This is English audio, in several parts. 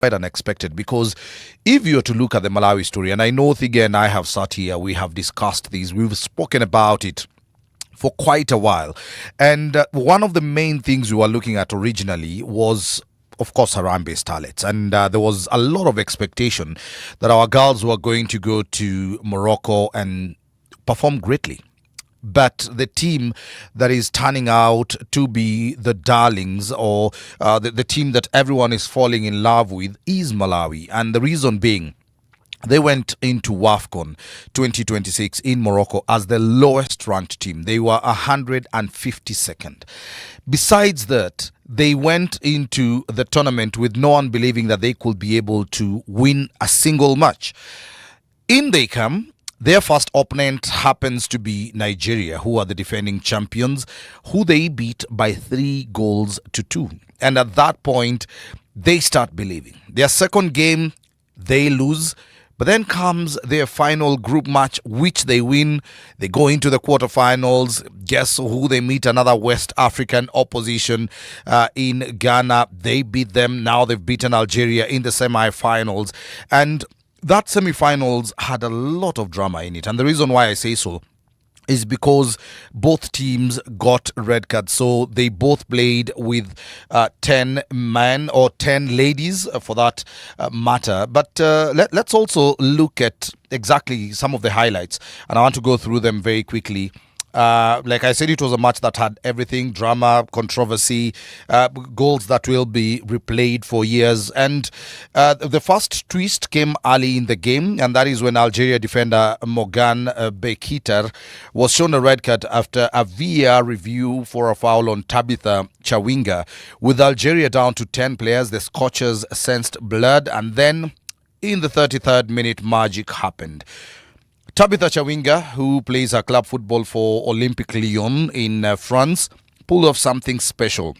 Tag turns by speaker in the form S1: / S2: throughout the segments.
S1: quite unexpected, because if you were to look at the Malawi story, and I know Thige and I have sat here, we have discussed these, we've spoken about it for quite a while. And one of the main things we were looking at originally was, of course, Harambee Starlets. And there was a lot of expectation that our girls were going to go to Morocco and perform greatly. But the team that is turning out to be the darlings, or the team that everyone is falling in love with, is Malawi. And the reason being, they went into WFCON 2026 in Morocco as the lowest ranked team. They were 152nd. Besides that, they went into the tournament with no one believing that they could be able to win a single match. In they come. Their first opponent happens to be Nigeria, who are the defending champions, who they beat by 3-2. And at that point, they start believing. Their second game, they lose. But then comes their final group match, which they win. They go into the quarterfinals. Guess who they meet? Another West African opposition in Ghana. They beat them. Now they've beaten Algeria in the semi-finals. And that semi-finals had a lot of drama in it. And the reason why I say so is because both teams got red cards. So they both played with 10 men or 10 ladies for that matter. But let's also look at exactly some of the highlights. And I want to go through them very quickly. Like I said, it was a match that had everything: drama, controversy, goals that will be replayed for years. And the first twist came early in the game, and that is when Algeria defender Morgan Bekitar was shown a red card after a VAR review for a foul on Tabitha Chawinga. With Algeria down to 10 players, the Scorchers sensed blood, and then in the 33rd minute, magic happened. Tabitha Chawinga, who plays her club football for Olympique Lyon in France, pulled off something special.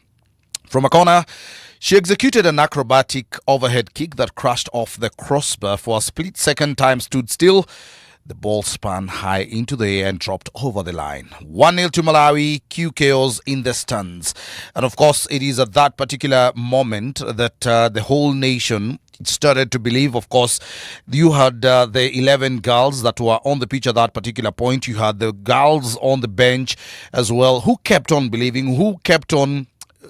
S1: From a corner, she executed an acrobatic overhead kick that crashed off the crossbar. For a split second, time stood still. The ball spun high into the air and dropped over the line. 1-0 to Malawi, Q chaos in the stands. And of course, it is at that particular moment that the whole nation started to believe. Of course, you had the 11 girls that were on the pitch at that particular point. You had the girls on the bench as well, who kept on believing, who kept on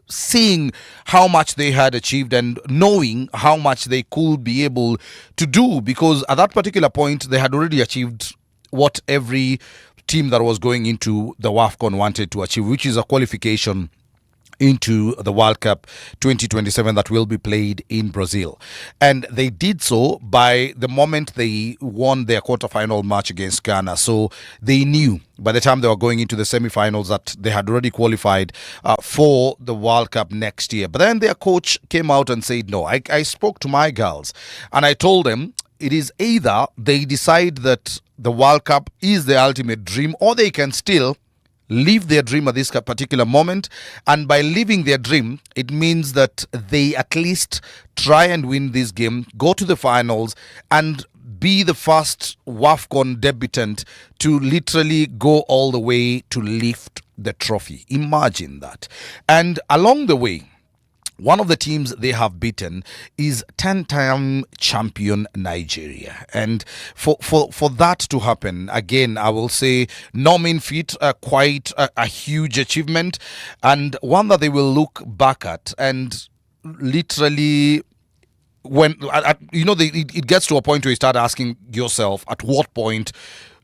S1: seeing how much they had achieved and knowing how much they could be able to do, because at that particular point they had already achieved what every team that was going into the WFCON wanted to achieve, which is a qualification into the World Cup 2027 that will be played in Brazil. And they did so by the moment they won their quarterfinal match against Ghana. So they knew by the time they were going into the semi-finals that they had already qualified for the World Cup next year. But then their coach came out and said, no, I spoke to my girls and I told them it is either they decide that the World Cup is the ultimate dream, or they can still live their dream at this particular moment. And by living their dream, it means that they at least try and win this game, go to the finals, and be the first WFCON debutant to literally go all the way to lift the trophy. Imagine that. And along the way, one of the teams they have beaten is 10-time champion Nigeria. And for that to happen, again, I will say no mean feat, quite a huge achievement, and one that they will look back at and literally, when it gets to a point where you start asking yourself, at what point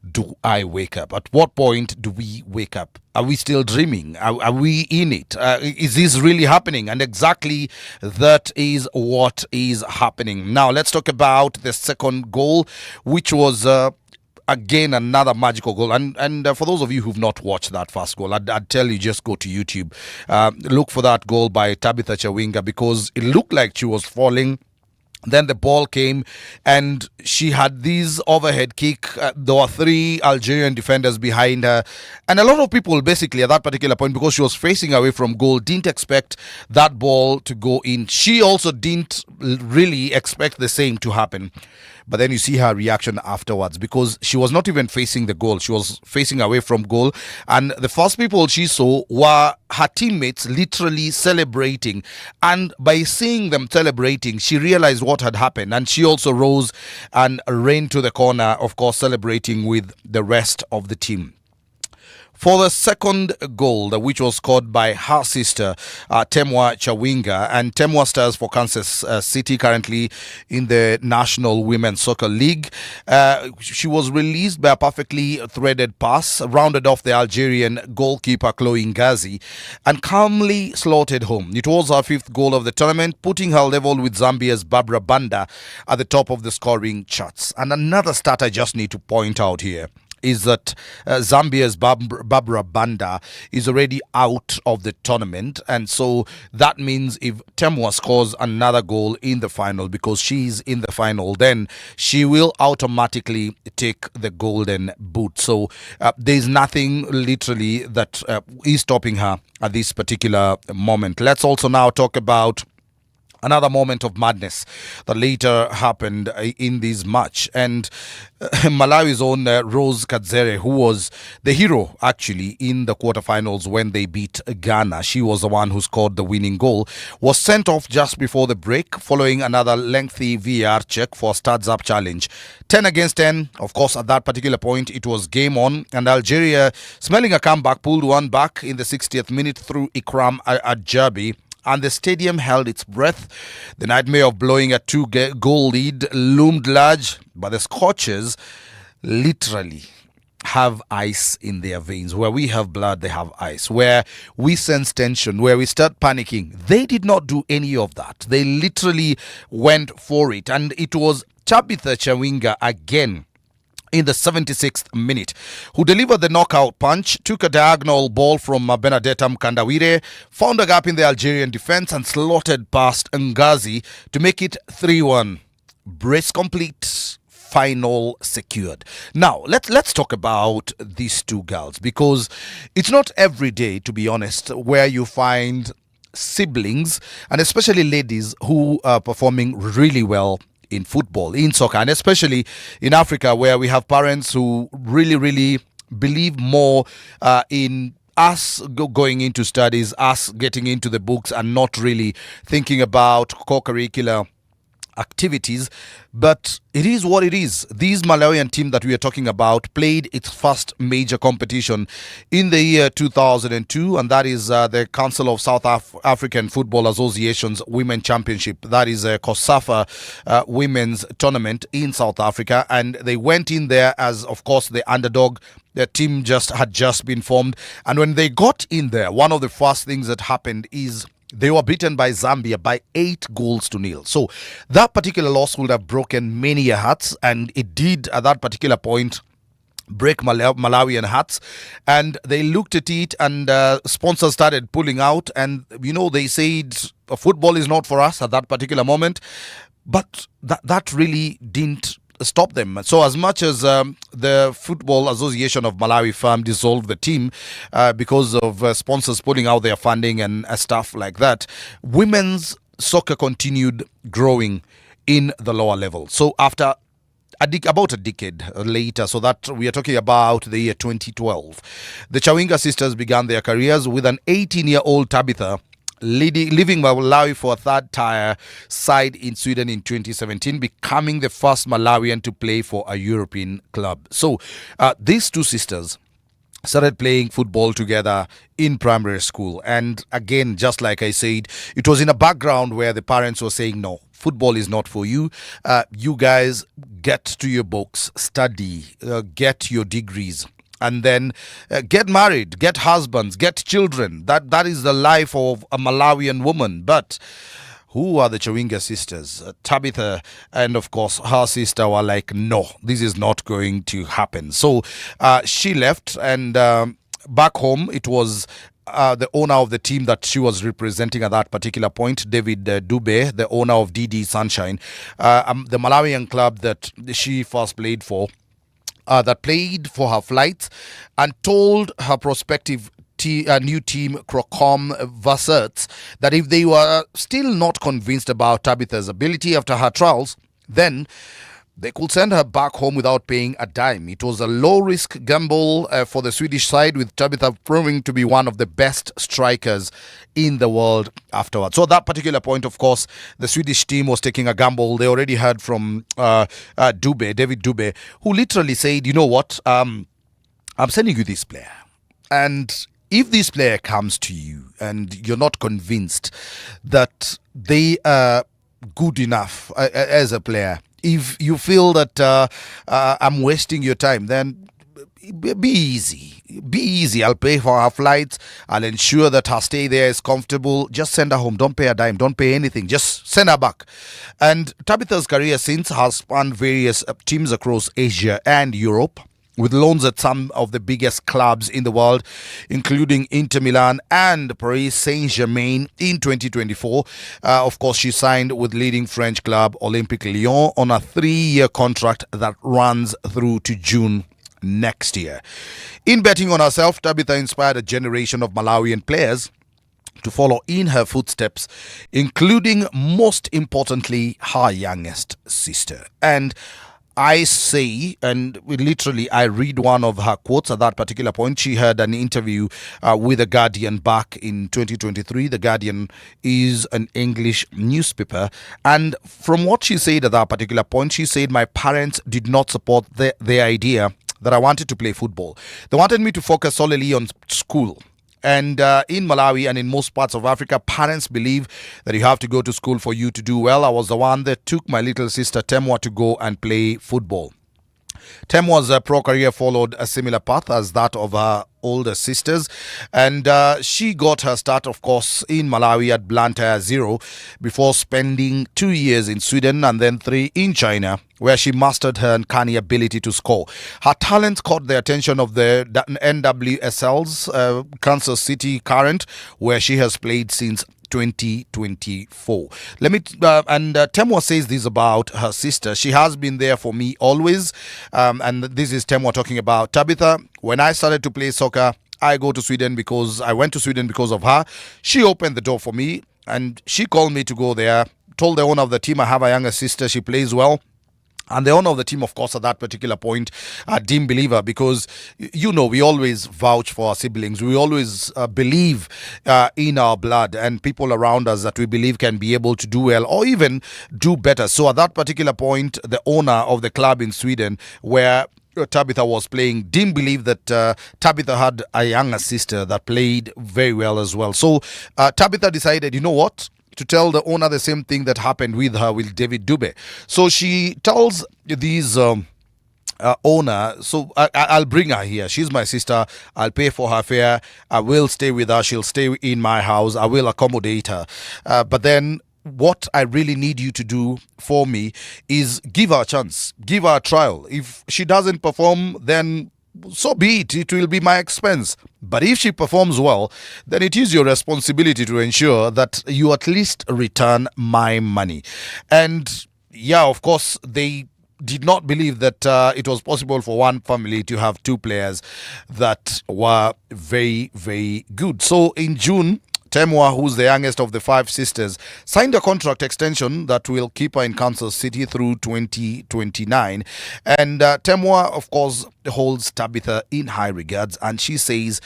S1: do I wake up? At what point do we wake up? Are we still dreaming? Are we in it? Is this really happening? And exactly that is what is happening. Now, let's talk about the second goal, which was again another magical goal. And for those of you who've not watched that first goal, I'd tell you, just go to YouTube, look for that goal by Tabitha Chawinga, because it looked like she was falling. Then the ball came and she had this overhead kick. There were 3 Algerian defenders behind her. And a lot of people basically at that particular point, because she was facing away from goal, didn't expect that ball to go in. She also didn't really expect the same to happen. But then you see her reaction afterwards, because she was not even facing the goal. She was facing away from goal. And the first people she saw were her teammates literally celebrating. And by seeing them celebrating, she realized what what had happened. And she also rose and ran to the corner, of course, celebrating with the rest of the team. For the second goal, which was scored by her sister, Temwa Chawinga, and Temwa stars for Kansas City currently in the National Women's Soccer League. She was released by a perfectly threaded pass, rounded off the Algerian goalkeeper Chloe Ngazi, and calmly slotted home. It was her fifth goal of the tournament, putting her level with Zambia's Barbara Banda at the top of the scoring charts. And another stat I just need to point out here is that Zambia's Barbara Banda is already out of the tournament, and so that means if Temwa scores another goal in the final, because she's in the final, then she will automatically take the golden boot. So there's nothing literally that is stopping her at this particular moment. Let's also now talk about another moment of madness that later happened in this match. And Malawi's own Rose Kadzere, who was the hero actually in the quarterfinals when they beat Ghana, she was the one who scored the winning goal, was sent off just before the break following another lengthy VAR check for Studs Up challenge. 10 against 10. Of course, at that particular point, it was game on, and Algeria, smelling a comeback, pulled one back in the 60th minute through Ikram Adjabi, and the stadium held its breath. The nightmare of blowing a two-goal lead loomed large, but the Scorchers literally have ice in their veins. Where we have blood, they have ice. Where we sense tension, where we start panicking, they did not do any of that. They literally went for it. And it was Tabitha Chawinga again in the 76th minute, who delivered the knockout punch, took a diagonal ball from Benedetta Mkandawire, found a gap in the Algerian defense and slotted past Ngazi to make it 3-1. Brace complete, final secured. Now, let's talk about these two girls, because it's not every day, to be honest, where you find siblings, and especially ladies, who are performing really well in football, in soccer, and especially in Africa, where we have parents who really believe more in us going into studies, us getting into the books, and not really thinking about co-curricular activities. But it is what it is. This Malawian team that we are talking about played its first major competition in the year 2002, and that is the Council of South African Football Association's Women Championship. That is a COSAFA women's tournament in South Africa, and they went in there as, of course, the underdog. Their team had just been formed, and when they got in there, one of the first things that happened is they were beaten by Zambia by 8-0. So that particular loss would have broken many hearts, and it did at that particular point break Malawian hearts. And they looked at it, and sponsors started pulling out, and they said football is not for us at that particular moment. But that really didn't stop them. So as much as the Football Association of Malawi firm dissolved the team because of sponsors pulling out their funding and stuff like that, women's soccer continued growing in the lower level. So after about a decade later, so that we are talking about the year 2012, the Chawinga sisters began their careers with an 18-year-old Tabitha leaving Malawi for a third-tier side in Sweden in 2017, becoming the first Malawian to play for a European club. So these two sisters started playing football together in primary school. And again, just like I said, it was in a background where the parents were saying, no, football is not for you. You guys get to your books, study, get your degrees, and then get married, get husbands, get children. That is the life of a Malawian woman. But who are the Chawinga sisters? Tabitha and, of course, her sister were like, no, this is not going to happen. So she left, and back home, it was the owner of the team that she was representing at that particular point, David Dube, the owner of DD Sunshine, the Malawian club that she first played for, that played for her flights, and told her prospective new team, Crocom Verserts, that if they were still not convinced about Tabitha's ability after her trials, then they could send her back home without paying a dime. It was a low-risk gamble for the Swedish side, with Tabitha proving to be one of the best strikers in the world afterwards. So at that particular point, of course, the Swedish team was taking a gamble. They already heard from David Dube, who literally said, you know what, I'm sending you this player. And if this player comes to you and you're not convinced that they are good enough as a player, if you feel that I'm wasting your time, then be easy. Be easy. I'll pay for her flights. I'll ensure that her stay there is comfortable. Just send her home. Don't pay a dime. Don't pay anything. Just send her back. And Tabitha's career since has spanned various teams across Asia and Europe, with loans at some of the biggest clubs in the world, including Inter Milan and Paris Saint-Germain in 2024. Of course, she signed with leading French club Olympique Lyon on a 3-year contract that runs through to June next year. In betting on herself, Tabitha inspired a generation of Malawian players to follow in her footsteps, including, most importantly, her youngest sister. And I say, and literally I read one of her quotes at that particular point. She had an interview with The Guardian back in 2023. The Guardian is an English newspaper. And from what she said at that particular point, she said, my parents did not support the idea that I wanted to play football. They wanted me to focus solely on school. And in Malawi and in most parts of Africa, parents believe that you have to go to school for you to do well. I was the one that took my little sister Temwa to go and play football. Temwa's pro career followed a similar path as that of her older sisters, and she got her start, of course, in Malawi at Blantyre 0 before spending 2 years in Sweden and then 3 in China, where she mastered her uncanny ability to score. Her talent caught the attention of the NWSL's Kansas City Current, where she has played since 2024. Temwa says this about her sister. She has been there for me always. And this is Temwa talking about Tabitha. When I started to play soccer, I went to Sweden because of her. She opened the door for me and she called me to go there. Told the owner of the team I have a younger sister. She plays well. And the owner of the team, of course, at that particular point, a dim believer, because, we always vouch for our siblings. We always believe in our blood and people around us that we believe can be able to do well or even do better. So at that particular point, the owner of the club in Sweden, where Tabitha was playing, didn't believe that Tabitha had a younger sister that played very well as well. So Tabitha decided, you know what? To tell the owner the same thing that happened with her with David Dube. So she tells these owner, so I'll bring her here. She's my sister. I'll pay for her fare. I will stay with her. She'll stay in my house. I will accommodate her. But then what I really need you to do for me is give her a chance. Give her a trial. If she doesn't perform, then so be it. It will be my expense. But if she performs well, then it is your responsibility to ensure that you at least return my money. And yeah, of course, they did not believe that it was possible for one family to have 2 players that were very, very good. So in June, Temwa, who's the youngest of the 5 sisters, signed a contract extension that will keep her in Kansas City through 2029. And Temwa, of course, holds Tabitha in high regards, and she says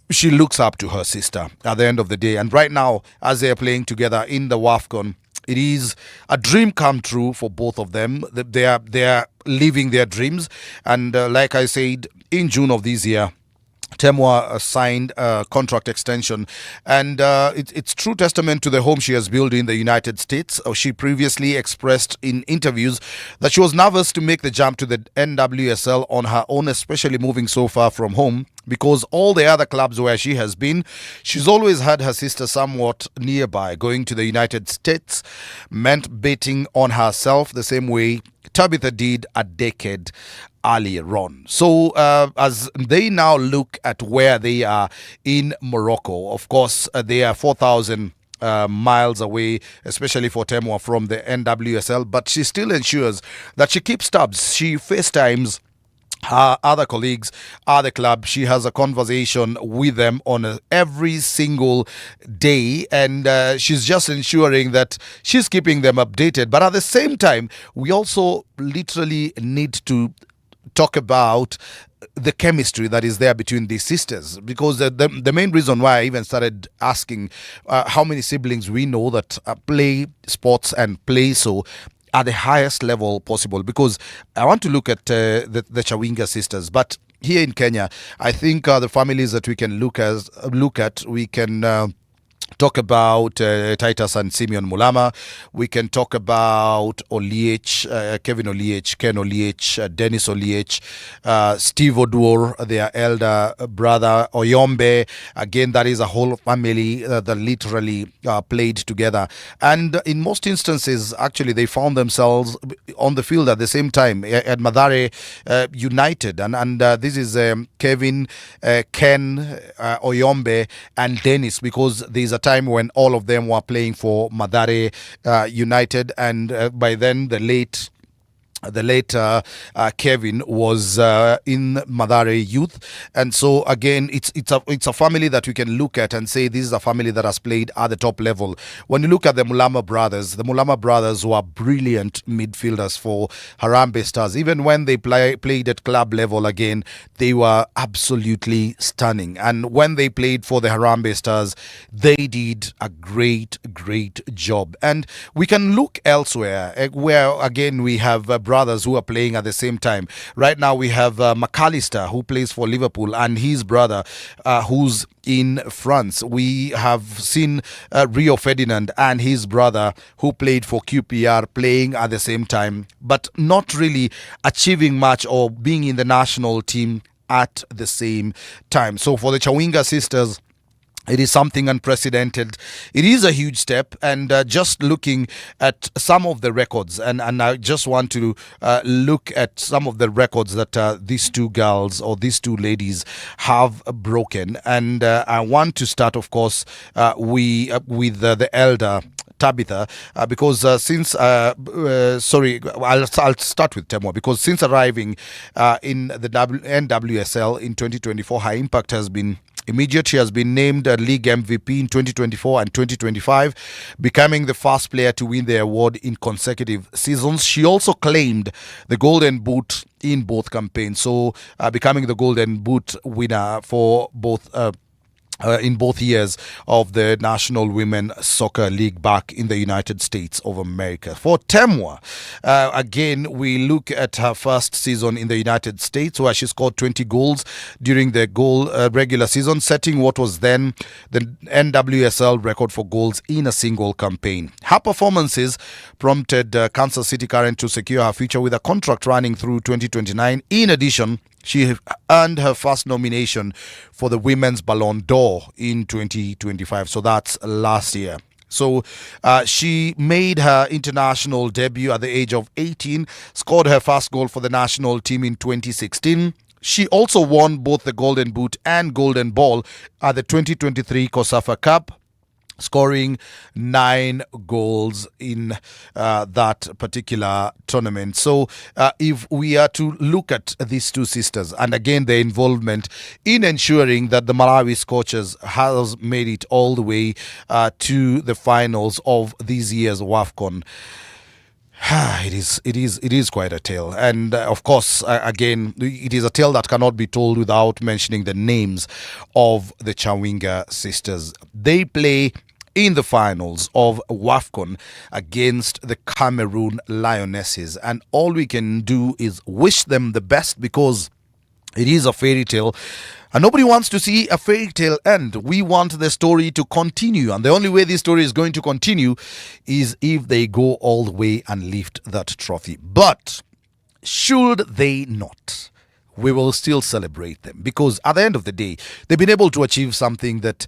S1: she looks up to her sister at the end of the day. And right now, as they're playing together in the WFCON, it is a dream come true for both of them. They are living their dreams. And like I said, in June of this year, Temwa signed a contract extension, and it's true testament to the home she has built in the United States. She previously expressed in interviews that she was nervous to make the jump to the NWSL on her own, especially moving so far from home, because all the other clubs where she has been, she's always had her sister somewhat nearby. Going to the United States meant betting on herself the same way Tabitha did a decade earlier on. So as they now look at where they are in Morocco, of course, they are 4,000 miles away, especially for Temwa from the NWSL, but she still ensures that she keeps tabs. She FaceTimes her other colleagues at the club. She has a conversation with them on every single day, and she's just ensuring that she's keeping them updated. But at the same time, we also literally need to talk about the chemistry that is there between these sisters, because the main reason why I even started asking how many siblings we know that play sports and play so at the highest level possible, because I want to look at the Chawinga sisters. But here in Kenya, I think the families that we can look at, we can talk about Titus and Simeon Mulama. We can talk about Oliech, Kevin Oliech, Ken Oliech, Dennis Oliech, Steve Oduor, their elder brother, Oyombe. Again, that is a whole family that literally played together. And in most instances, actually, they found themselves on the field at the same time at Mathare United. And this is Kevin, Ken, Oyombe, and Dennis, because there's a time when all of them were playing for Mathare United, and by then the late Kevin was in Mathare Youth. And so again, it's a family that we can look at and say this is a family that has played at the top level. When you look at the Mulama brothers were brilliant midfielders for Harambee Stars. Even when they played at club level, again, they were absolutely stunning. And when they played for the Harambee Stars, they did a great job. And we can look elsewhere where again we have brothers who are playing at the same time. Right now we have McAllister, who plays for Liverpool, and his brother who's in France. We have seen Rio Ferdinand and his brother who played for QPR playing at the same time, but not really achieving much or being in the national team at the same time. So for the Chawinga sisters, it is something unprecedented. It is a huge step, and just looking at some of the records, and I just want to look at some of the records that these two girls or these two ladies have broken. And I want to start, of course, with the elder Tabitha, because since sorry, I'll start with Temwa, because since arriving in the NWSL in 2024, her impact has been immediate. She has been named a league MVP in 2024 and 2025, becoming the first player to win the award in consecutive seasons. She also claimed the Golden Boot in both campaigns, so becoming the Golden Boot winner for both in both years of the National Women Soccer League back in the United States of America. For Temwa, again, we look at her first season in the United States, where she scored 20 goals during the regular season, setting what was then the NWSL record for goals in a single campaign. Her performances prompted Kansas City Current to secure her future with a contract running through 2029. In addition, she earned her first nomination for the Women's Ballon d'Or in 2025. So that's last year. So she made her international debut at the age of 18, scored her first goal for the national team in 2016. She also won both the Golden Boot and Golden Ball at the 2023 COSAFA Cup, scoring 9 goals in that particular tournament. So if we are to look at these two sisters, and again their involvement in ensuring that the Malawi Scorchers has made it all the way to the finals of this year's WFCON, it is quite a tale. And of course, again, it is a tale that cannot be told without mentioning the names of the Chawinga sisters. They play in the finals of WFCON against the Cameroon Lionesses, and all we can do is wish them the best, because it is a fairy tale, and nobody wants to see a fairy tale end. We want the story to continue, and the only way this story is going to continue is if they go all the way and lift that trophy. But should they not, we will still celebrate them, because at the end of the day, they've been able to achieve something that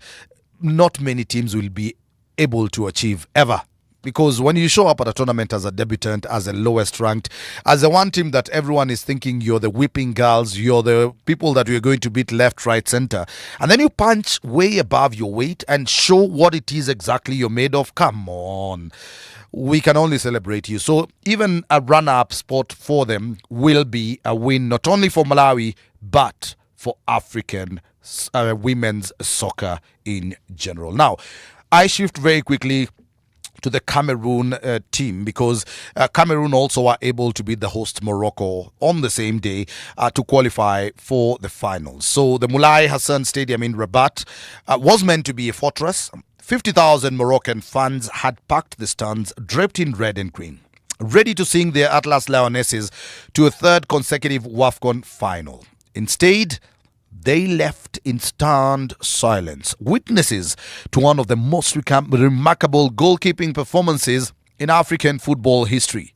S1: not many teams will be able to achieve ever. Because when you show up at a tournament as a debutant, as the lowest ranked, as the one team that everyone is thinking you're the whipping girls, you're the people that we're going to beat left, right, center, and then you punch way above your weight and show what it is exactly you're made of, come on. we can only celebrate you. So even a runner-up spot for them will be a win, not only for Malawi, but for African women's soccer in general. Now, I shift very quickly to the Cameroon team, because Cameroon also are able to beat the host Morocco on the same day to qualify for the finals. So the Moulay Hassan Stadium in Rabat was meant to be a fortress. 50,000 Moroccan fans had packed the stands draped in red and green, ready to sing their Atlas Lionesses to a third consecutive WFCON final. Instead, they left in stunned silence, witnesses to one of the most remarkable goalkeeping performances in African football history.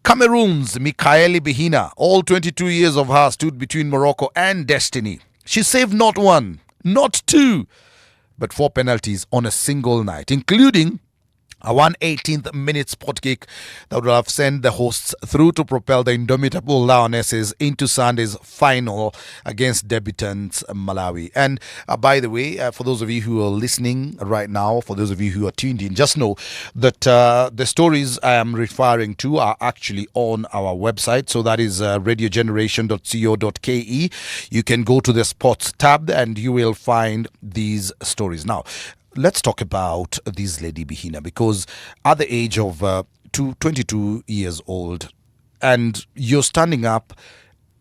S1: Cameroon's Mikaeli Bihina, all 22 years of her, stood between Morocco and destiny. She saved not one, not two, but 4 penalties on a single night, including a 118th minute spot kick that would have sent the hosts through to propel the indomitable Lionesses into Sunday's final against debutants Malawi. And by the way, for those of you who are listening right now, for those of you who are tuned in, just know that the stories I am referring to are actually on our website. So that is radiogeneration.co.ke. You can go to the sports tab and you will find these stories. Now, let's talk about this lady Bihina, because at the age of 22 years old, and you're standing up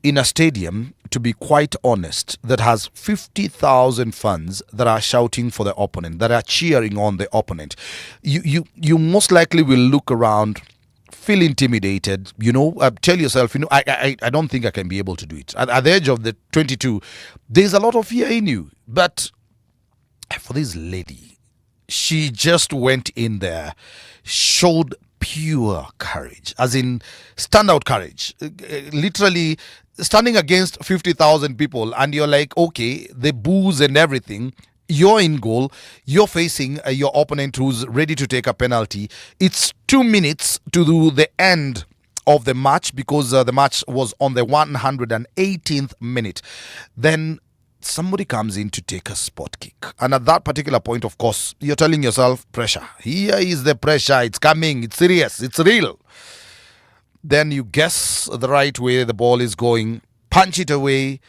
S1: in a stadium, to be quite honest, that has 50,000 fans that are shouting for the opponent, that are cheering on the opponent. You most likely will look around, feel intimidated, tell yourself, I don't think I can be able to do it. At the age of the 22, there's a lot of fear in you. But for this lady, she just went in there, showed pure courage, as in standout courage, literally standing against 50,000 people, and you're like, okay, the boos and everything, you're in goal, you're facing your opponent who's ready to take a penalty. It's 2 minutes to do the end of the match, because the match was on the 118th minute. Then somebody comes in to take a spot kick. And at that particular point, of course, you're telling yourself, pressure. Here is the pressure. It's coming. It's serious. It's real. Then you guess the right way the ball is going, punch it away,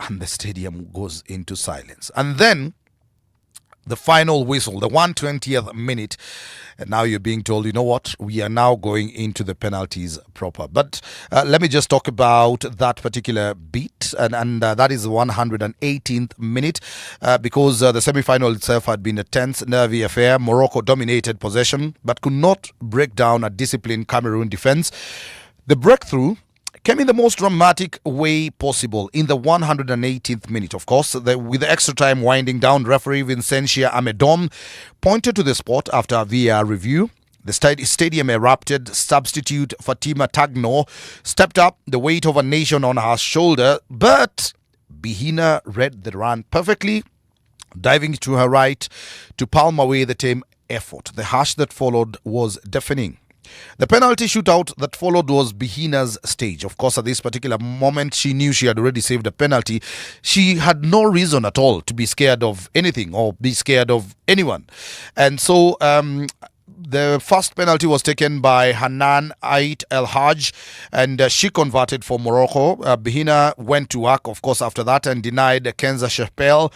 S1: and the stadium goes into silence. And then the final whistle, the 120th minute, and now you're being told, you know what, we are now going into the penalties proper. But let me just talk about that particular beat, and that is the 118th minute, because the semi-final itself had been a tense, nervy affair. Morocco dominated possession, but could not break down a disciplined Cameroon defense. The breakthrough came in the most dramatic way possible in the 118th minute. Of course, with the extra time winding down, referee Vincentia Amedom pointed to the spot after a VAR review. The stadium erupted. Substitute Fatima Tagno stepped up, the weight of a nation on her shoulder, but Bihina read the run perfectly, diving to her right to palm away the team effort. The hush that followed was deafening. The penalty shootout that followed was Bihina's stage. Of course, at this particular moment, she knew she had already saved a penalty. She had no reason at all to be scared of anything or be scared of anyone. And so the first penalty was taken by Hanan Ait El Haj, and she converted for Morocco. Bihina went to work, of course, after that, and denied Kenza Shepel,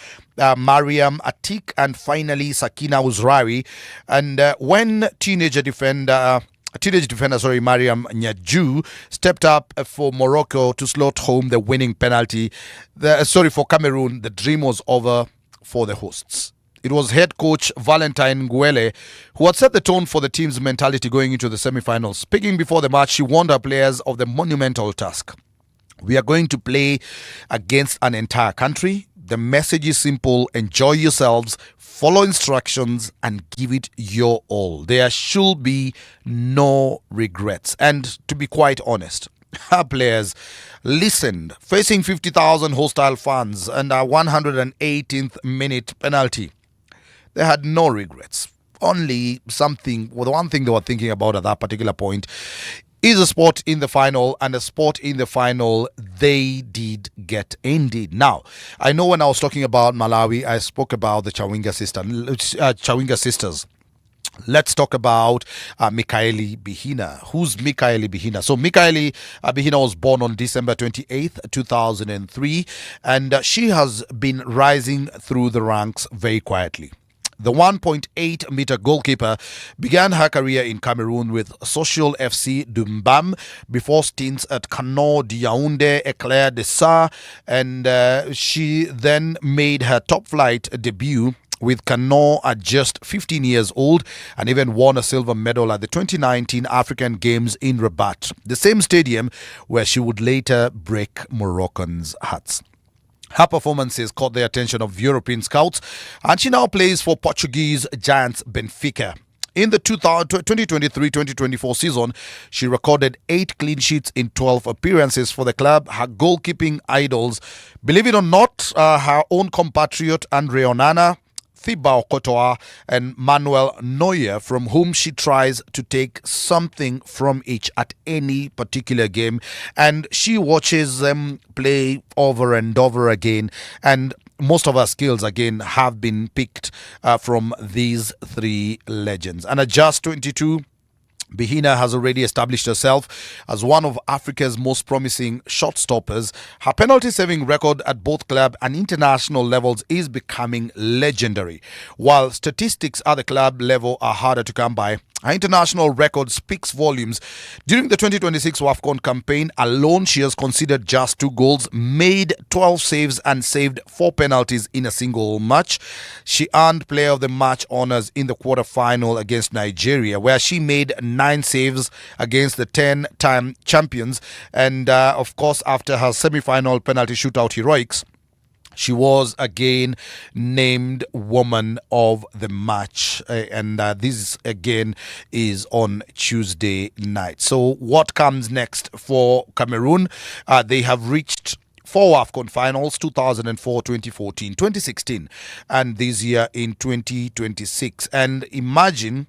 S1: Mariam Atik, and finally Sakina Uzrawi. And when teenage defender Mariam Nyaju stepped up for Morocco to slot home the winning penalty. For Cameroon, the dream was over for the hosts. It was head coach Valentine Nguele who had set the tone for the team's mentality going into the semi-finals. Speaking before the match, she warned her players of the monumental task. We are going to play against an entire country. The message is simple: enjoy yourselves, follow instructions, and give it your all. There should be no regrets. And to be quite honest, our players listened, facing 50,000 hostile fans and a 118th minute penalty. They had no regrets. Only the one thing they were thinking about at that particular point is a spot in the final, and a spot in the final they did get indeed. Now, I know when I was talking about Malawi, I spoke about the Chawinga sisters. Let's talk about Mikaeli Bihina. Who's Mikaeli Bihina? So, Mikaeli Bihina was born on December 28th, 2003, and she has been rising through the ranks very quietly. The 1.8 meter goalkeeper began her career in Cameroon with Social FC Dumbam before stints at Cano de Yaounde, Eclair de Sa, and she then made her top flight debut with Cano at just 15 years old and even won a silver medal at the 2019 African Games in Rabat, the same stadium where she would later break Moroccans' hearts. Her performances caught the attention of European scouts, and she now plays for Portuguese giants Benfica. In the 2023-2024 season, she recorded 8 clean sheets in 12 appearances for the club. Her goalkeeping idols, believe it or not, her own compatriot Andre Onana, Thibaut Courtois, and Manuel Neuer, from whom she tries to take something from each at any particular game. And she watches them play over and over again. And most of her skills, again, have been picked from these three legends. And at just 22, Bihina has already established herself as one of Africa's most promising shot stoppers. Her penalty saving record at both club and international levels is becoming legendary. While statistics at the club level are harder to come by, her international record speaks volumes. During the 2026 WFCON campaign alone, she has conceded just 2 goals, made 12 saves and saved 4 penalties in a single match. She earned Player of the Match honours in the quarter-final against Nigeria, where she made 9 saves against the 10-time champions. And of course, after her semi-final penalty shootout heroics, she was again named Woman of the Match. And this again is on Tuesday night. So what comes next for Cameroon? They have reached 4 AFCON finals, 2004, 2014, 2016, and this year in 2026. And imagine,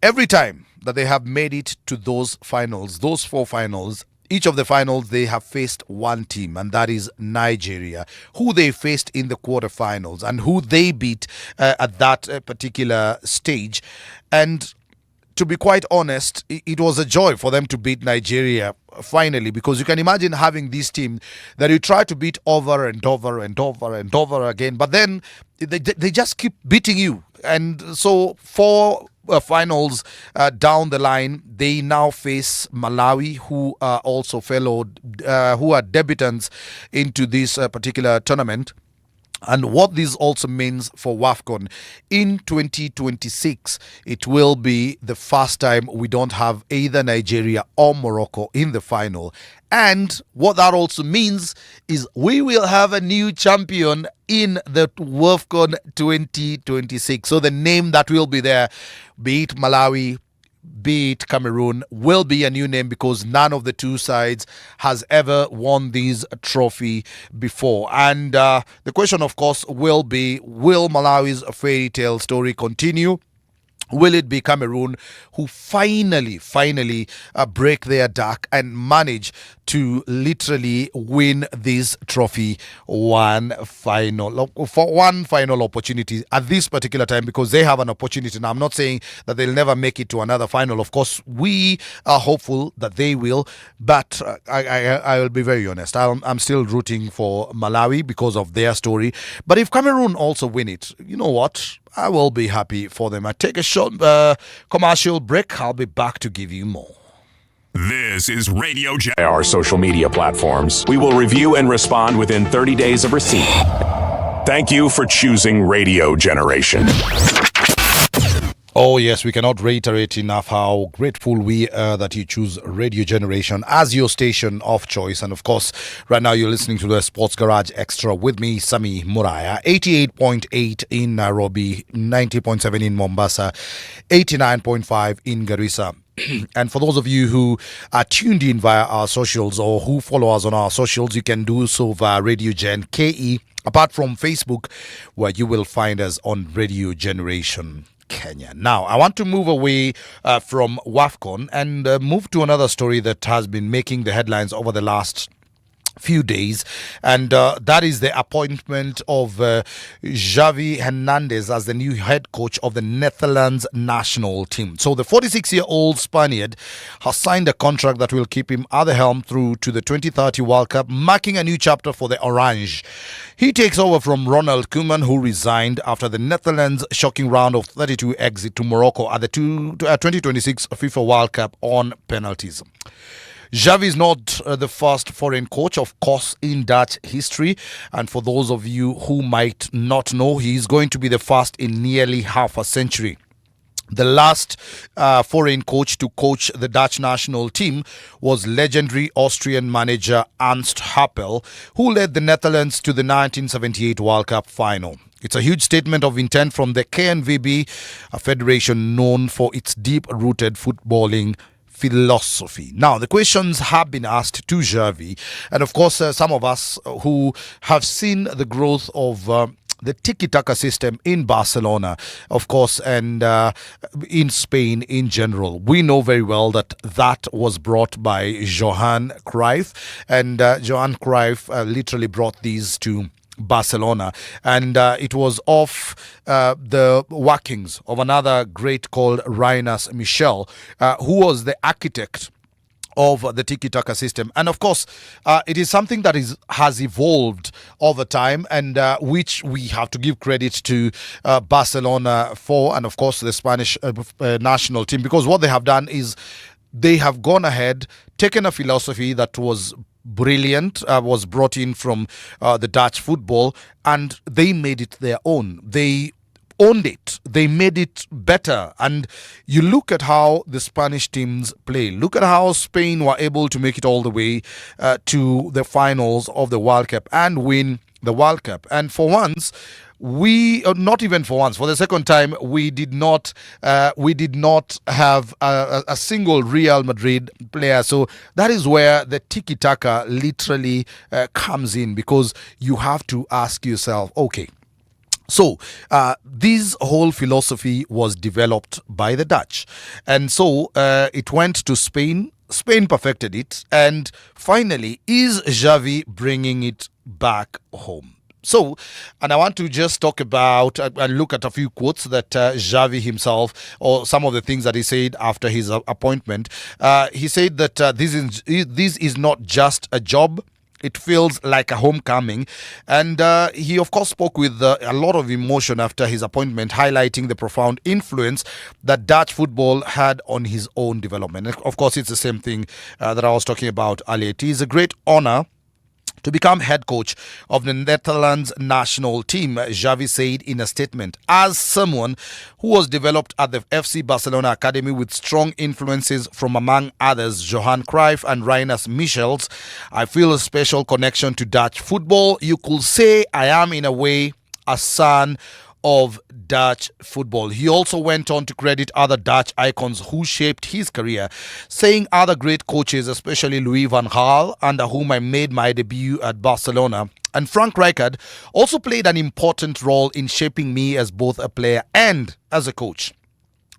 S1: every time that they have made it to those finals, those 4 finals, each of the finals, they have faced one team, and that is Nigeria, who they faced in the quarterfinals and who they beat at that particular stage. And to be quite honest, it was a joy for them to beat Nigeria finally, because you can imagine having this team that you try to beat over and over and over and over again, but then they just keep beating you. And so 4 finals down the line, they now face Malawi, who are also who are debutants into this particular tournament. And what this also means for WAFCON in 2026, it will be the first time we don't have either Nigeria or Morocco in the final. And what that also means is we will have a new champion in the WAFCON 2026. So the name that will be there, be it Malawi, be it Cameroon, will be a new name, because none of the two sides has ever won this trophy before. And the question, of course, will be, will Malawi's fairy tale story continue? Will it be Cameroon who finally break their duck and manage to literally win this trophy for one final opportunity at this particular time, because they have an opportunity. Now, I'm not saying that they'll never make it to another final. Of course, we are hopeful that they will, but I will be very honest. I'm still rooting for Malawi because of their story. But if Cameroon also win it, you know what? I will be happy for them. I take a short commercial break. I'll be back to give you more.
S2: This is Radio Our social media platforms. We will review and respond within 30 days of receipt. Thank you for choosing Radio Generation.
S1: Oh, yes, we cannot reiterate enough how grateful we are that you choose Radio Generation as your station of choice. And of course, right now you're listening to the Sports Garage Extra with me, Sami Muraya. 88.8 in Nairobi, 90.7 in Mombasa, 89.5 in Garissa. And for those of you who are tuned in via our socials or who follow us on our socials, you can do so via Radio Gen KE, apart from Facebook, where you will find us on Radio Generation Kenya. Now, I want to move away from WAFCON and move to another story that has been making the headlines over the last few days, and that is the appointment of Xavi Hernandez as the new head coach of the Netherlands national team. So the 46-year-old Spaniard has signed a contract that will keep him at the helm through to the 2030 World Cup, marking a new chapter for the Orange. He takes over from Ronald Koeman, who resigned after the Netherlands' shocking round of 32 exit to Morocco at the 2026 FIFA World Cup on penalties. Xavi is not the first foreign coach, of course, in Dutch history. And for those of you who might not know, he is going to be the first in nearly half a century. The last foreign coach to coach the Dutch national team was legendary Austrian manager Ernst Happel, who led the Netherlands to the 1978 World Cup final. It's a huge statement of intent from the KNVB, a federation known for its deep-rooted footballing philosophy. Now, the questions have been asked to Xavi, and of course, some of us who have seen the growth of the tiki-taka system in Barcelona, of course, and in Spain in general. We know very well that was brought by Johan Cruyff, and Johan Cruyff literally brought these to Barcelona, and it was off the workings of another great called Rinus Michel, who was the architect of the tiki-taka system. And of course, it is something that has evolved over time, and which we have to give credit to Barcelona for, and of course the Spanish national team, because what they have done is they have gone ahead, taken a philosophy that was brilliant, was brought in from the Dutch football, and they made it their own. They owned it. They made it better. And you look at how the Spanish teams play. Look at how Spain were able to make it all the way to the finals of the World Cup and win the World Cup. And for once, not even for once, for the second time, we did not have a single Real Madrid player. So that is where the tiki-taka literally comes in, because you have to ask yourself, okay, so this whole philosophy was developed by the Dutch, and so it went to Spain. Spain perfected it, and finally, is Xavi bringing it back home? So, and I want to just talk about and look at a few quotes that Xavi himself, or some of the things that he said after his appointment. He said that this is not just a job. It feels like a homecoming. And he, of course, spoke with a lot of emotion after his appointment, highlighting the profound influence that Dutch football had on his own development. And of course, it's the same thing that I was talking about earlier. It is a great honor to become head coach of the Netherlands national team, Xavi said in a statement. As someone who was developed at the FC Barcelona Academy with strong influences from, among others, Johan Cruyff and Rinus Michels, I feel a special connection to Dutch football. You could say I am, in a way, a son of Dutch football. He also went on to credit other Dutch icons who shaped his career, saying other great coaches, especially Louis van Gaal, under whom I made my debut at Barcelona, and Frank Rijkaard, also played an important role in shaping me as both a player and as a coach.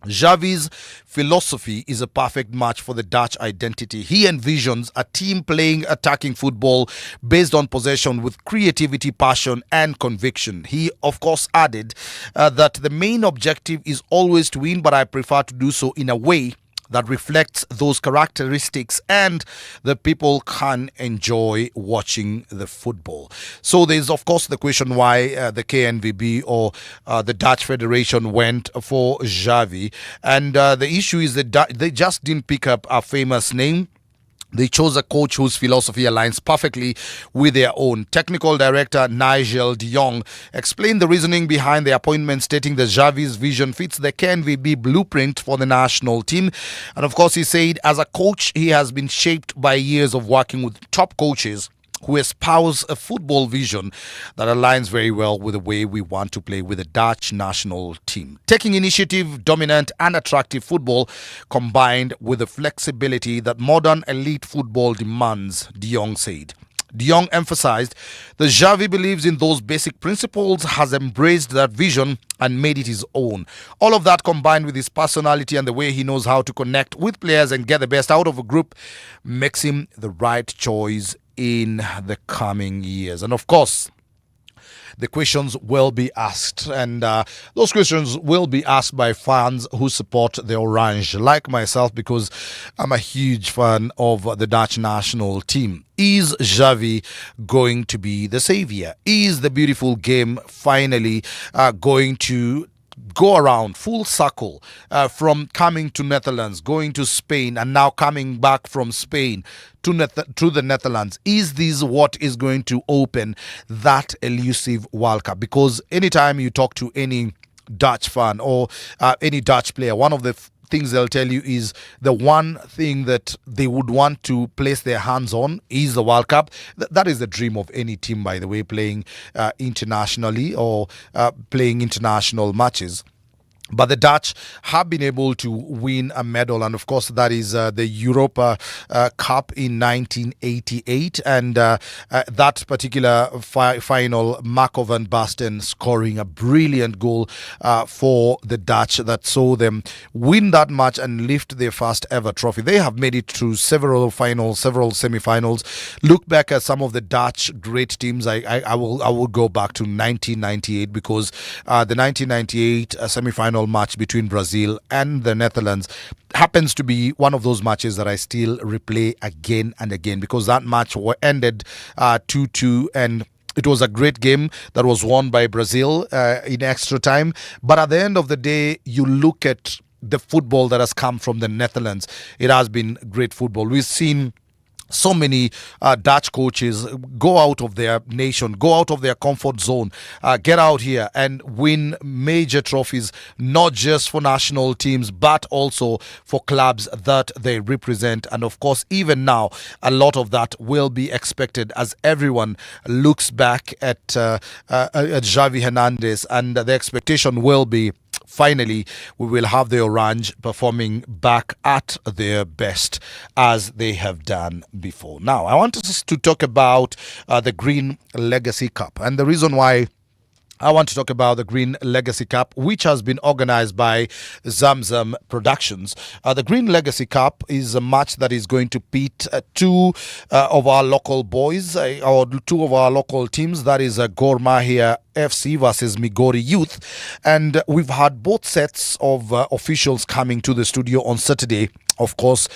S1: Xavi's philosophy is a perfect match for the Dutch identity. He envisions a team playing attacking football based on possession with creativity, passion and conviction. He, of course, added that the main objective is always to win, but I prefer to do so in a way that reflects those characteristics and the people can enjoy watching the football. So there's, of course, the question why the KNVB or the Dutch Federation went for Xavi. And the issue is that they just didn't pick up a famous name. They chose a coach whose philosophy aligns perfectly with their own. Technical director Nigel de Jong explained the reasoning behind the appointment, stating that Xavi's vision fits the KNVB blueprint for the national team. And of course, he said, as a coach, he has been shaped by years of working with top coaches who espouse a football vision that aligns very well with the way we want to play with the Dutch national team. Taking initiative, dominant and attractive football combined with the flexibility that modern elite football demands, de Jong said. De Jong emphasized that Xavi believes in those basic principles, has embraced that vision and made it his own. All of that combined with his personality and the way he knows how to connect with players and get the best out of a group makes him the right choice in the coming years. And of course, the questions will be asked, and those questions will be asked by fans who support the Orange, like myself, because I'm a huge fan of the Dutch national team. Is Xavi going to be the savior? Is the beautiful game finally going to go around full circle, from coming to Netherlands, going to Spain, and now coming back from Spain to the Netherlands? Is this what is going to open that elusive World Cup? Because anytime you talk to any Dutch fan or any Dutch player, one of the things they'll tell you is the one thing that they would want to place their hands on is the World Cup. That is the dream of any team, by the way, playing internationally or playing international matches. But the Dutch have been able to win a medal, and of course that is the Europa Cup in 1988, and that particular final, Marco van Basten scoring a brilliant goal for the Dutch that saw them win that match and lift their first ever trophy. They have made it through several finals, several semi-finals. Look back at some of the Dutch great teams. I will go back to 1998, because the 1998 semi-final match between Brazil and the Netherlands happens to be one of those matches that I still replay again and again, because that match ended 2-2, and it was a great game that was won by Brazil in extra time. But at the end of the day, you look at the football that has come from the Netherlands. It has been great football. We've seen so many Dutch coaches go out of their nation, go out of their comfort zone, get out here and win major trophies, not just for national teams, but also for clubs that they represent. And of course, even now, a lot of that will be expected as everyone looks back at Xavi Hernandez, and the expectation will be, finally, we will have the Orange performing back at their best as they have done before. Now, I want us to talk about the Green Legacy Cup. And the reason why I want to talk about the Green Legacy Cup, which has been organized by Zamzam Productions. The Green Legacy Cup is a match that is going to pit two of our local boys, or two of our local teams. That is Gor Mahia FC versus Migori Youth. And we've had both sets of officials coming to the studio on Saturday. Of course,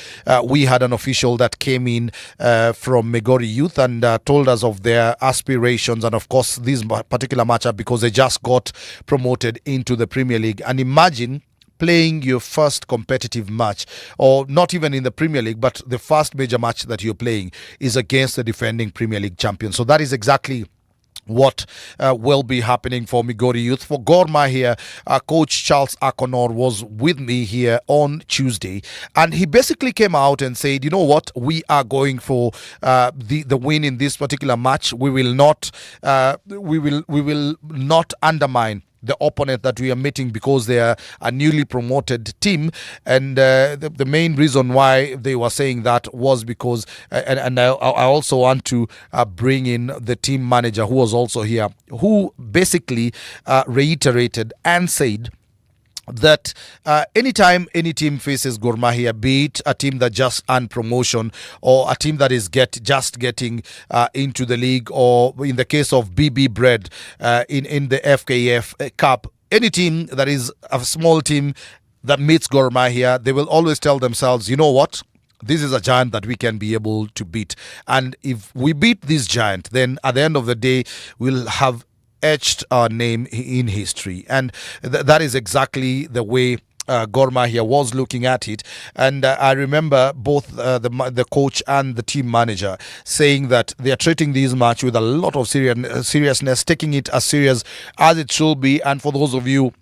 S1: we had an official that came in from Migori Youth and told us of their aspirations, and of course this particular matchup, because they just got promoted into the Premier League. And imagine playing your first competitive match, or not even in the Premier League, but the first major match that you're playing is against the defending Premier League champion. So that is exactly what will be happening for Migori Youth. For Gor Mahia, coach Charles Akonor was with me here on Tuesday, and he basically came out and said, you know what, we are going for the win in this particular match. We will not undermine the opponent that we are meeting, because they are a newly promoted team. And the main reason why they were saying that was because, and I also want to bring in the team manager who was also here, who basically reiterated and said that anytime any team faces Gor Mahia, be it a team that just earned promotion or a team that is just getting into the league, or in the case of BB Bread in the FKF Cup, any team that is a small team that meets Gor Mahia, they will always tell themselves, you know what, this is a giant that we can be able to beat. And if we beat this giant, then at the end of the day, we'll have etched our name in history. And that is exactly the way Gor Mahia was looking at it. And I remember both the coach and the team manager saying that they are treating this match with a lot of seriousness, taking it as serious as it should be. And for those of you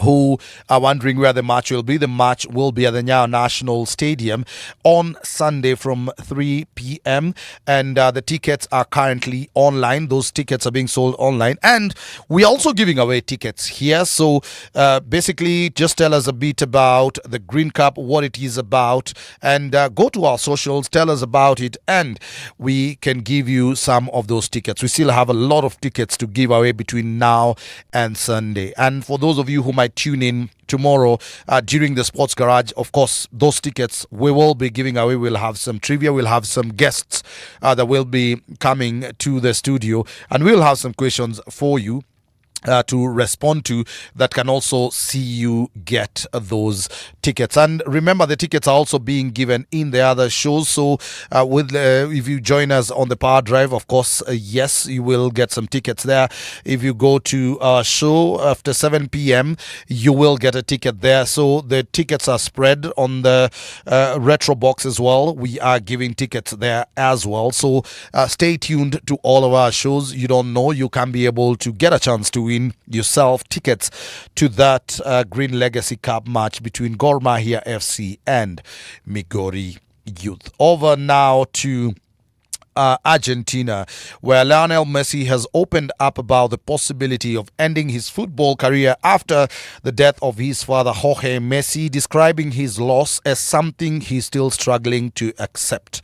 S1: who are wondering where the match will be at the Nyayo National Stadium on Sunday from 3 p.m. And the tickets are currently online. Those tickets are being sold online. And we're also giving away tickets here. So basically, just tell us a bit about the Green Cup, what it is about, and go to our socials, tell us about it, and we can give you some of those tickets. We still have a lot of tickets to give away between now and Sunday. And for those of you who might might tune in tomorrow during the Sports Garage. Of course, those tickets we will be giving away. We'll have some trivia. We'll have some guests that will be coming to the studio, and we'll have some questions for you to respond to that can also see you get those tickets. And remember, the tickets are also being given in the other shows. So if you join us on the Power Drive, of course, yes, you will get some tickets there. If you go to our show after 7 p.m., you will get a ticket there. So the tickets are spread on the retro box as well. We are giving tickets there as well. So stay tuned to all of our shows. You don't know, you can be able to get a chance to win yourself tickets to that Green Legacy Cup match between Gor Mahia FC and Migori Youth. Over now to Argentina, where Lionel Messi has opened up about the possibility of ending his football career after the death of his father Jorge Messi, describing his loss as something he's still struggling to accept.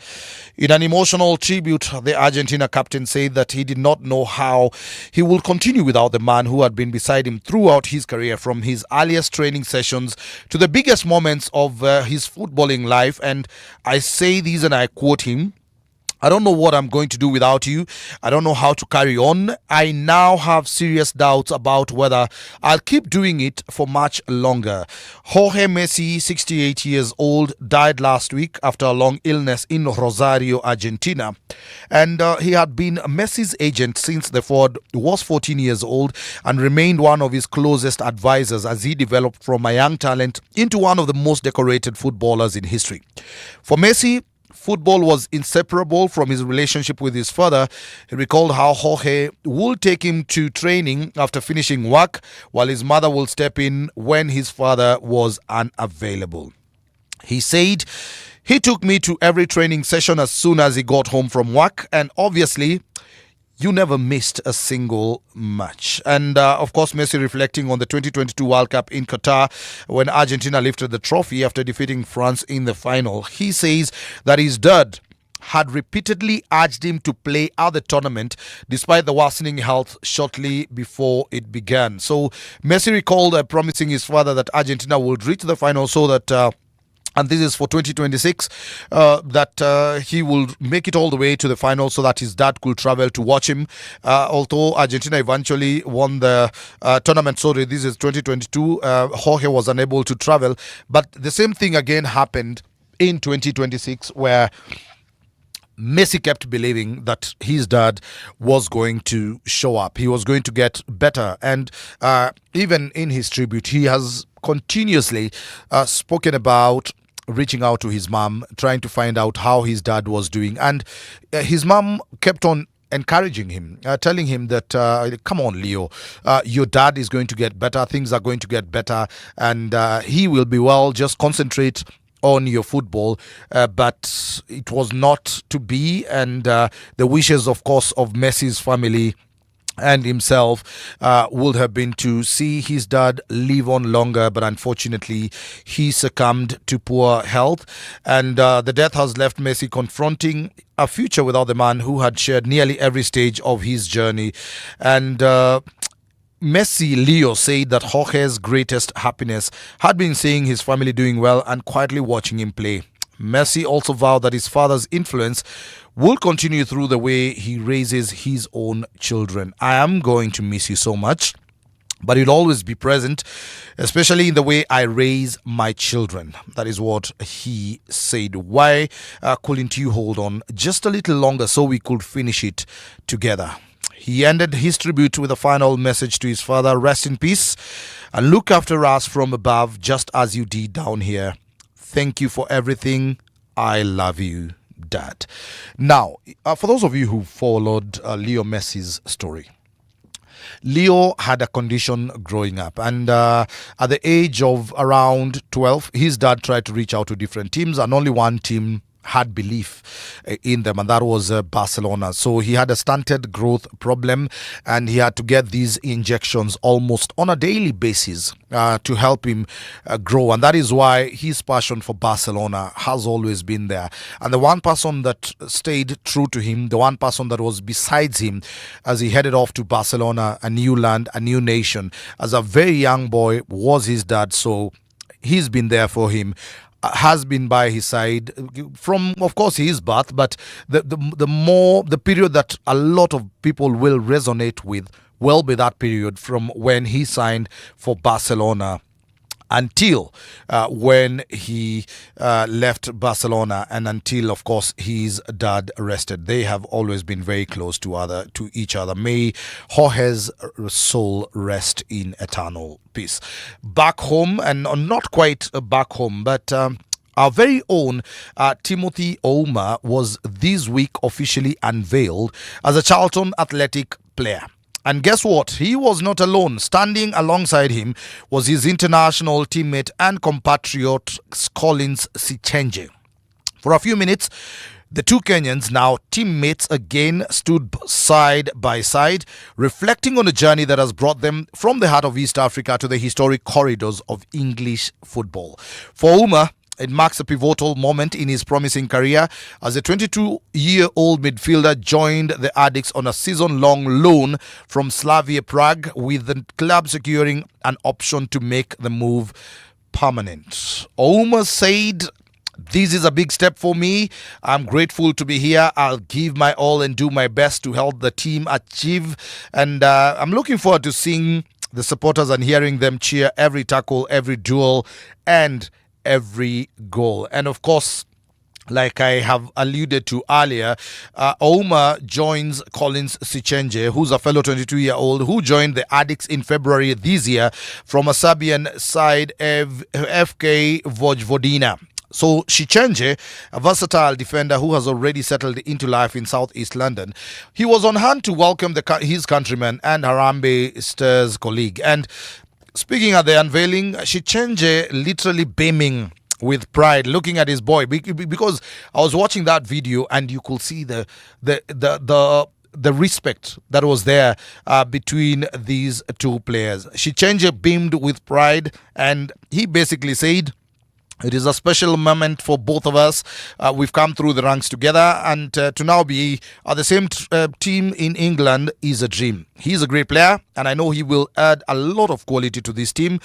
S1: In an emotional tribute, the Argentina captain said that he did not know how he will continue without the man who had been beside him throughout his career, from his earliest training sessions to the biggest moments of his footballing life. And I say these and I quote him: "I don't know what I'm going to do without you. I don't know how to carry on. I now have serious doubts about whether I'll keep doing it for much longer." Jorge Messi, 68 years old, died last week after a long illness in Rosario, Argentina. And he had been Messi's agent since the forward was 14 years old and remained one of his closest advisors as he developed from a young talent into one of the most decorated footballers in history. For Messi, football was inseparable from his relationship with his father. He recalled how Jorge would take him to training after finishing work, while his mother will step in when his father was unavailable. He said, "He took me to every training session as soon as he got home from work, and obviously, you never missed a single match." And of course, Messi reflecting on the 2022 World Cup in Qatar when Argentina lifted the trophy after defeating France in the final. He says that his dad had repeatedly urged him to play at the tournament despite the worsening health shortly before it began. So Messi recalled promising his father that Argentina would reach the final so that and this is for 2026, that he will make it all the way to the final so that his dad could travel to watch him. Although Argentina eventually won the tournament, sorry, this is 2022, Jorge was unable to travel. But the same thing again happened in 2026, where Messi kept believing that his dad was going to show up. He was going to get better. And even in his tribute, he has continuously spoken about reaching out to his mom, trying to find out how his dad was doing. And his mom kept on encouraging him, telling him that, come on, Leo, your dad is going to get better. Things are going to get better and he will be well. Just concentrate on your football. But it was not to be. And the wishes, of course, of Messi's family and himself would have been to see his dad live on longer, but unfortunately he succumbed to poor health, and the death has left Messi confronting a future without the man who had shared nearly every stage of his journey. And Messi, Leo, said that Jorge's greatest happiness had been seeing his family doing well and quietly watching him play. Messi also vowed that his father's influence will continue through the way he raises his own children. "I am going to miss you so much, but you'll always be present, especially in the way I raise my children." That is what he said. Why couldn't you hold on just a little longer so we could finish it together? He ended his tribute with a final message to his father: "Rest in peace and look after us from above, just as you did down here. Thank you for everything. I love you, Dad." Now, for those of you who followed Leo Messi's story, Leo had a condition growing up, and at the age of around 12, his dad tried to reach out to different teams, and only one team had belief in them, and that was Barcelona. So he had a stunted growth problem, and he had to get these injections almost on a daily basis to help him grow. And that is why his passion for Barcelona has always been there. And the one person that stayed true to him, the one person that was besides him as he headed off to Barcelona, a new land, a new nation, as a very young boy, was his dad. So he's been there for him, has been by his side from, of course, his birth, but the period that a lot of people will resonate with will be that period from when he signed for Barcelona until when he left Barcelona, and until, of course, his dad rested. They have always been very close to each other. May Jorge's soul rest in eternal peace. Back home, and not quite back home, but our very own Timothy Ouma was this week officially unveiled as a Charlton Athletic player. And guess what? He was not alone. Standing alongside him was his international teammate and compatriot Collins Sichenje. For a few minutes, the two Kenyans, now teammates again, stood side by side, reflecting on a journey that has brought them from the heart of East Africa to the historic corridors of English football. For Ouma, it marks a pivotal moment in his promising career as a 22-year-old midfielder joined the Addicts on a season-long loan from Slavia Prague, with the club securing an option to make the move permanent. Ouma said, "This is a big step for me. I'm grateful to be here. I'll give my all and do my best to help the team achieve. And I'm looking forward to seeing the supporters and hearing them cheer every tackle, every duel, and every goal." And of course, like I have alluded to earlier, Ouma joins Collins Sichenje, who's a fellow 22-year-old who joined the Addicts in February this year from a Serbian side, FK Vojvodina. So Sichenje, a versatile defender who has already settled into life in southeast London, he was on hand to welcome his countrymen and Harambee Stars colleague. And speaking at the unveiling, Sichenje literally beaming with pride, looking at his boy, because I was watching that video and you could see the respect that was there between these two players. Sichenje beamed with pride, and he basically said, "It is a special moment for both of us. We've come through the ranks together, and to now be at the same team in England is a dream. He's a great player, and I know he will add a lot of quality to this team.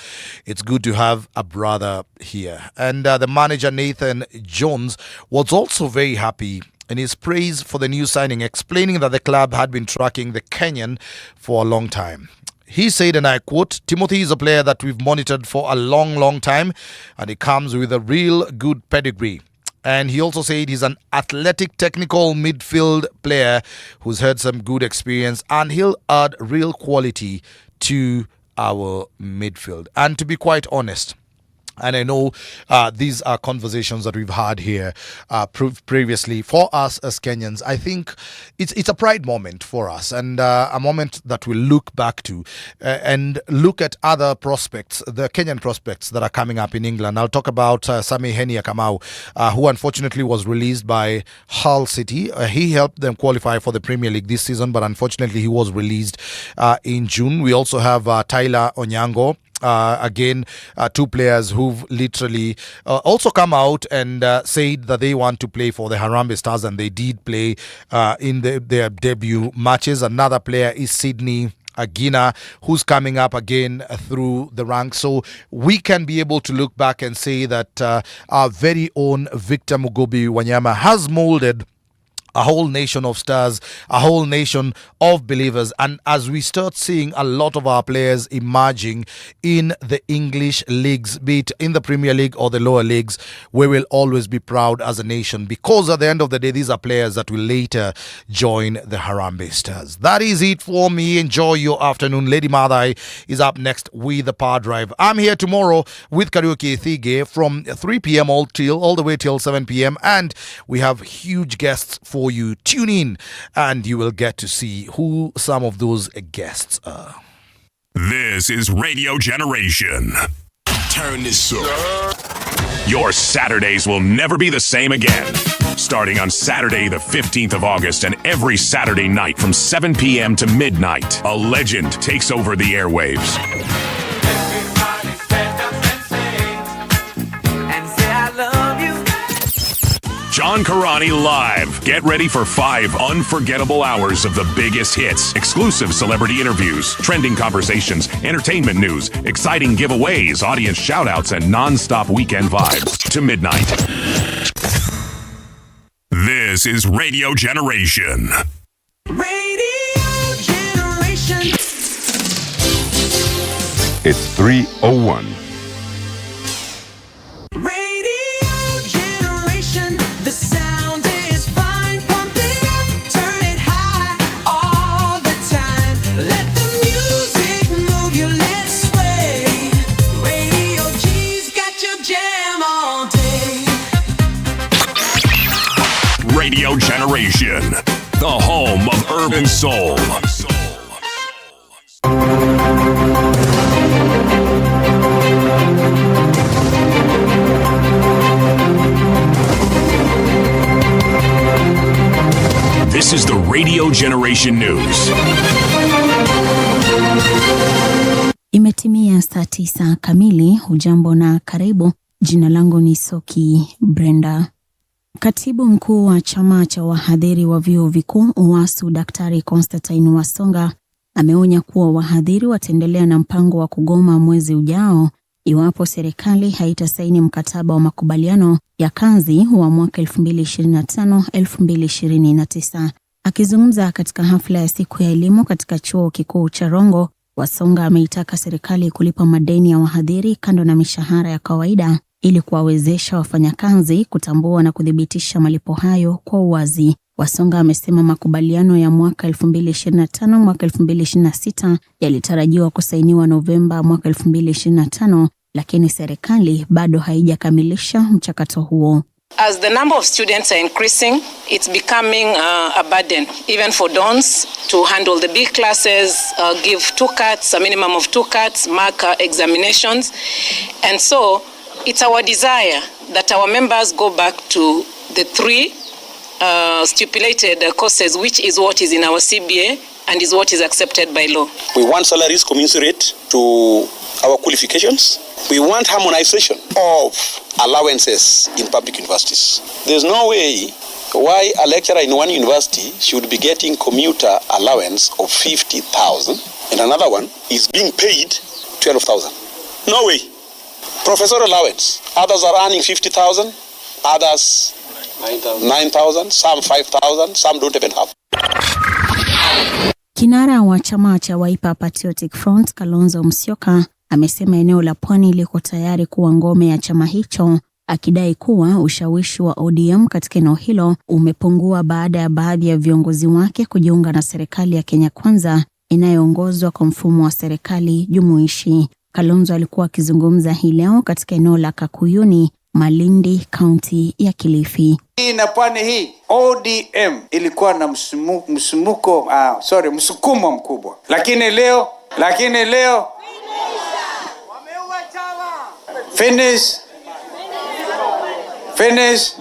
S1: It's good to have a brother here." And the manager, Nathan Jones, was also very happy in his praise for the new signing, explaining that the club had been tracking the Kenyan for a long time. He said, and I quote, "Timothy is a player that we've monitored for a long, long time, and he comes with a real good pedigree." And he also said he's an athletic, technical midfield player who's had some good experience, and he'll add real quality to our midfield. And to be quite honest, and I know these are conversations that we've had here previously. For us as Kenyans, I think it's a pride moment for us, and a moment that we'll look back to and look at other prospects, the Kenyan prospects that are coming up in England. I'll talk about Sami Henia Kamau, who unfortunately was released by Hull City. He helped them qualify for the Premier League this season, but unfortunately he was released in June. We also have Tyler Onyango. Again, two players who've literally also come out and said that they want to play for the Harambee Stars, and they did play in their debut matches. Another player is Sydney Agina, who's coming up again through the ranks. So we can be able to look back and say that our very own Victor Mugobi Wanyama has molded a whole nation of stars, a whole nation of believers. And as we start seeing a lot of our players emerging in the English leagues, be it in the Premier League or the lower leagues, we will always be proud as a nation, because at the end of the day, these are players that will later join the Harambee Stars. That is it for me. Enjoy your afternoon. Lady Madai is up next with the Power Drive. I'm here tomorrow with Karaoke Thige from 3 p.m. all the way till 7 p.m. And we have huge guests for you. Tune in and you will get to see who some of those guests are.
S2: This is Radio Generation.
S3: turn this up.
S2: Your Saturdays will never be the same again. Starting on Saturday, the 15th of August, and every Saturday night from 7 p.m. to midnight, a legend takes over the airwaves.
S4: Everybody stand up and say I love you.
S2: John Karani Live. Get ready for 5 unforgettable hours of the biggest hits, exclusive celebrity interviews, trending conversations, entertainment news, exciting giveaways, audience shoutouts, and non-stop weekend vibes to midnight. This is Radio Generation.
S4: Radio Generation.
S5: It's 3:01.
S4: Radio Generation. The sound is fine. Pump it up, turn it high all the time. Let the music move you, let's sway. Radio G's got your jam all day.
S2: Radio Generation, the home of urban soul. This is the Radio Generation News.
S6: Imetimia saa 9 kamili. Hujambo na karibu. Jina langu ni Soki Brenda. Katibu mkuu wa chama cha wahadhiri wa vyuo vikuu UASU Daktari Constantine Wasonga ameonya kuwa wahadhiri wataendelea na mpango wa kugoma mwezi ujao iwapo serikali haitasaini mkataba wa makubaliano ya kazi wa mwaka 2025-2029. Akizungumza katika hafla ya siku ya elimu katika chuo kikuu cha Rongo, Wasonga ameitaka serikali kulipa madeni ya wahadhiri kando na mishahara ya kawaida ili kuwawezesha wafanyakazi kutambua na kudhibitisha malipo hayo kwa uwazi. Wasonga amesema makubaliano ya mwaka 2025 mwaka 2026 yalitarajiwa kusainiwa Novemba mwaka 2025, lakini serikali bado haijakamilisha mchakato huo.
S7: As the number of students are increasing, it's becoming a burden, even for dons, to handle the big classes, give 2 cuts, a minimum of 2 cuts, mark examinations. And so it's our desire that our members go back to the 3 stipulated courses, which is what is in our CBA and is what is accepted by law.
S8: We want salaries commensurate to our qualifications. We want harmonization of allowances in public universities. There's no way why a lecturer in one university should be getting commuter allowance of 50,000 and another one is being paid 12,000. No way. Professor allowance. Others are earning 50,000, others 9,000, some 5,000, some don't even have.
S6: Kinara wa chama cha Wiper Patriotic Front Kalonzo Musyoka amesema eneo la Pwani liko tayari kuwa ngome ya chama hicho, akidai kuwa ushawishi wa ODM katika eneo hilo umepungua baada ya baadhi ya viongozi wake kujiunga na serikali ya Kenya Kwanza inayoongozwa kwa mfumo wa serikali jumuishi. Kalonzo alikuwa akizungumza hii leo katika eneo la Kakuyuni, Malindi, kaunti ya Kilifi.
S9: Na Pwani hii ODM ilikuwa na msukumo mkubwa. Lakini leo wameua chama. Finish.